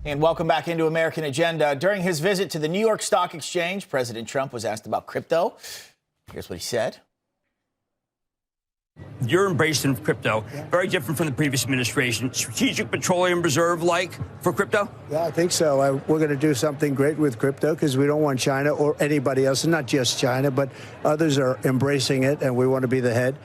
And welcome back into American Agenda. During his visit to the New York Stock Exchange, President Trump was asked about crypto. Here's what he said. Your embracing of crypto, very different from the previous administration. Strategic Petroleum Reserve like for crypto? Yeah, I think so. We're going to do something great with crypto because we don't want China or anybody else, and not just China, but others are embracing it, and we want to be the head.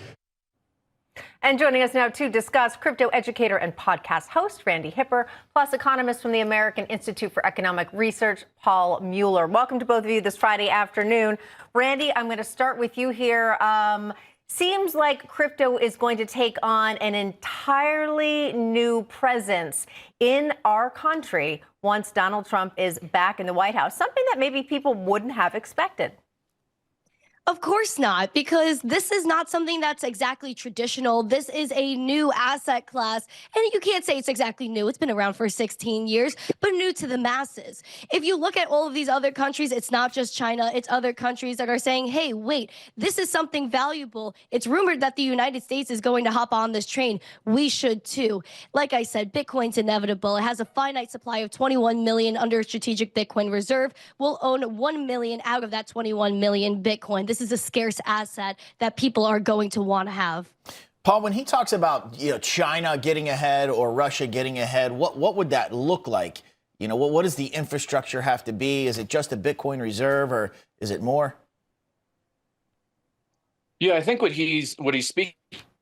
And joining us now to discuss, crypto educator and podcast host Randi Hipper, plus economist from the American Institute for Economic Research, Paul Mueller. Welcome to both of you this Friday afternoon. Randi, I'm going to start with you here. Seems like crypto is going to take on an entirely new presence in our country once Donald Trump is back in the White House, something that maybe people wouldn't have expected. Of course not, because this is not something that's exactly traditional. This is a new asset class, and you can't say it's exactly new. It's been around for 16 years, but new to the masses. If you look at all of these other countries, it's not just China, it's other countries that are saying, hey, wait, this is something valuable. It's rumored that the United States is going to hop on this train. We should too. Like I said, Bitcoin's inevitable. It has a finite supply of 21 million under strategic Bitcoin reserve. We'll own 1 million out of that 21 million Bitcoin. This is a scarce asset that people are going to want to have. Paul, when he talks about China getting ahead or Russia getting ahead, what would that look like? What does the infrastructure have to be? Is it just a Bitcoin reserve or is it more? Yeah, I think what he's speaking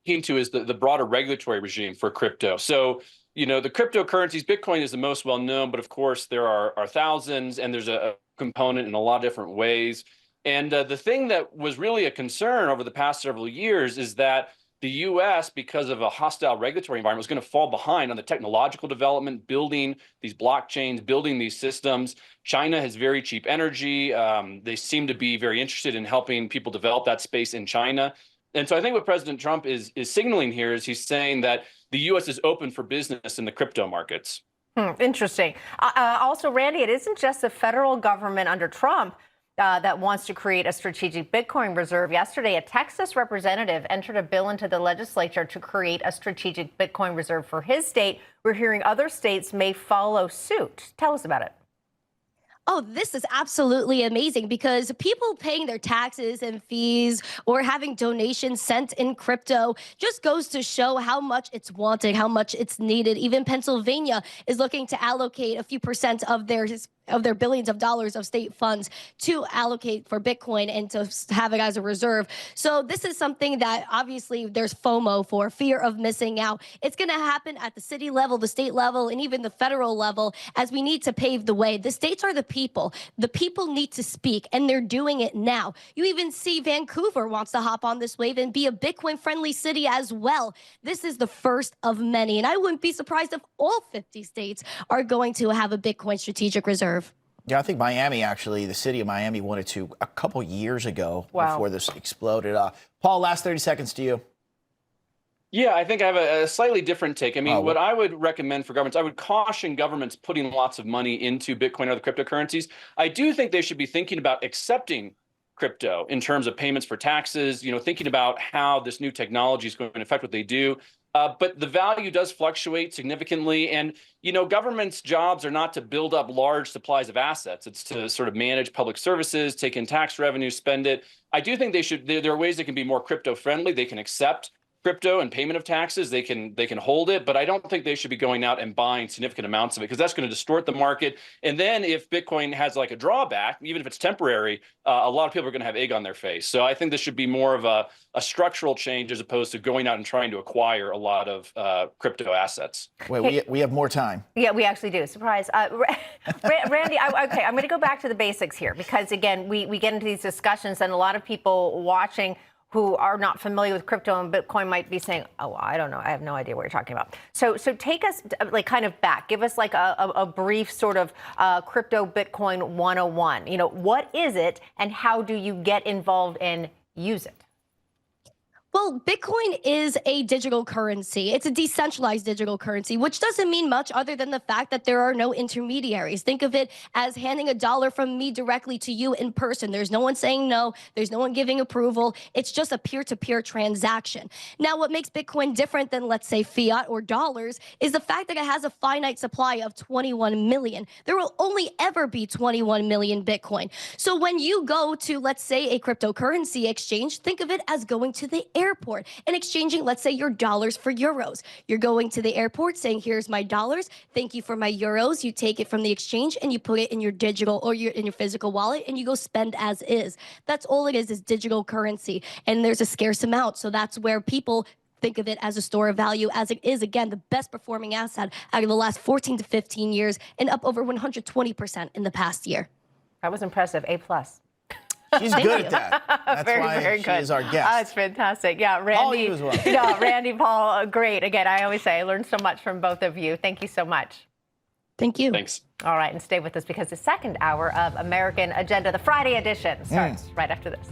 to is the broader regulatory regime for crypto. So, the cryptocurrencies, Bitcoin is the most well known, but of course there are thousands, and there's a component in a lot of different ways. And the thing that was really a concern over the past several years is that the U.S., because of a hostile regulatory environment, was going to fall behind on the technological development, building these blockchains, building these systems. China has very cheap energy. They seem to be very interested in helping people develop that space in China. And so I think what President Trump is signaling here is he's saying that the U.S. is open for business in the crypto markets. Interesting. Also, Randi, it isn't just the federal government under Trump that wants to create a strategic Bitcoin reserve. Yesterday, a Texas representative entered a bill into the legislature to create a strategic Bitcoin reserve for his state. We're hearing other states may follow suit. Tell us about it. Oh, this is absolutely amazing because people paying their taxes and fees or having donations sent in crypto just goes to show how much it's wanted, how much it's needed. Even Pennsylvania is looking to allocate a few percent of their billions of dollars of state funds to allocate for Bitcoin and to have it as a reserve. So this is something that obviously there's FOMO for, fear of missing out. It's going to happen at the city level, the state level, and even the federal level as we need to pave the way. The states are the people. The people need to speak, and they're doing it now. You even see Vancouver wants to hop on this wave and be a Bitcoin-friendly city as well. This is the first of many, and I wouldn't be surprised if all 50 states are going to have a Bitcoin strategic reserve. Yeah, I think Miami, actually, the city of Miami wanted to a couple years ago before this exploded. Paul, last 30 seconds to you. Yeah, I think I have a slightly different take. I mean, what I would recommend for governments, I would caution governments putting lots of money into Bitcoin or the cryptocurrencies. I do think they should be thinking about accepting crypto in terms of payments for taxes, thinking about how this new technology is going to affect what they do. But the value does fluctuate significantly. And, government's jobs are not to build up large supplies of assets. It's to sort of manage public services, take in tax revenue, spend it. I do think there are ways they can be more crypto friendly. They can accept crypto and payment of taxes. They can hold it, but I don't think they should be going out and buying significant amounts of it because that's going to distort the market. And then if Bitcoin has like a drawback, even if it's temporary, a lot of people are going to have egg on their face. So I think this should be more of a structural change as opposed to going out and trying to acquire a lot of crypto assets. Wait, we have more time. Yeah, we actually do. Surprise. Randi, okay, I'm going to go back to the basics here because, again, we get into these discussions and a lot of people watching who are not familiar with crypto and Bitcoin might be saying, oh, I don't know. I have no idea what you're talking about. So take us kind of back. Give us like a brief sort of crypto Bitcoin 101. What is it and how do you get involved and use it? Well, Bitcoin is a digital currency. It's a decentralized digital currency, which doesn't mean much other than the fact that there are no intermediaries. Think of it as handing $1 from me directly to you in person. There's no one saying no. There's no one giving approval. It's just a peer-to-peer transaction. Now, what makes Bitcoin different than, let's say, fiat or dollars is the fact that it has a finite supply of 21 million. There will only ever be 21 million Bitcoin. So when you go to, let's say, a cryptocurrency exchange, think of it as going to the airport and exchanging, let's say, your dollars for euros. You're going to the airport saying, here's my dollars. Thank you for my euros. You take it from the exchange and you put it in your digital or in your physical wallet and you go spend as is. That's all it is digital currency. And there's a scarce amount. So that's where people think of it as a store of value, as it is, again, the best performing asset out of the last 14 to 15 years and up over 120% in the past year. That was impressive. A+. She's good at that. That's very, why very she good. is our guest. It's fantastic. Yeah, Randy. Paul, you as well. No, Randy, Paul, great. Again, I always say I learned so much from both of you. Thank you so much. Thank you. Thanks. All right, and stay with us because the second hour of American Agenda, the Friday edition, starts right after this.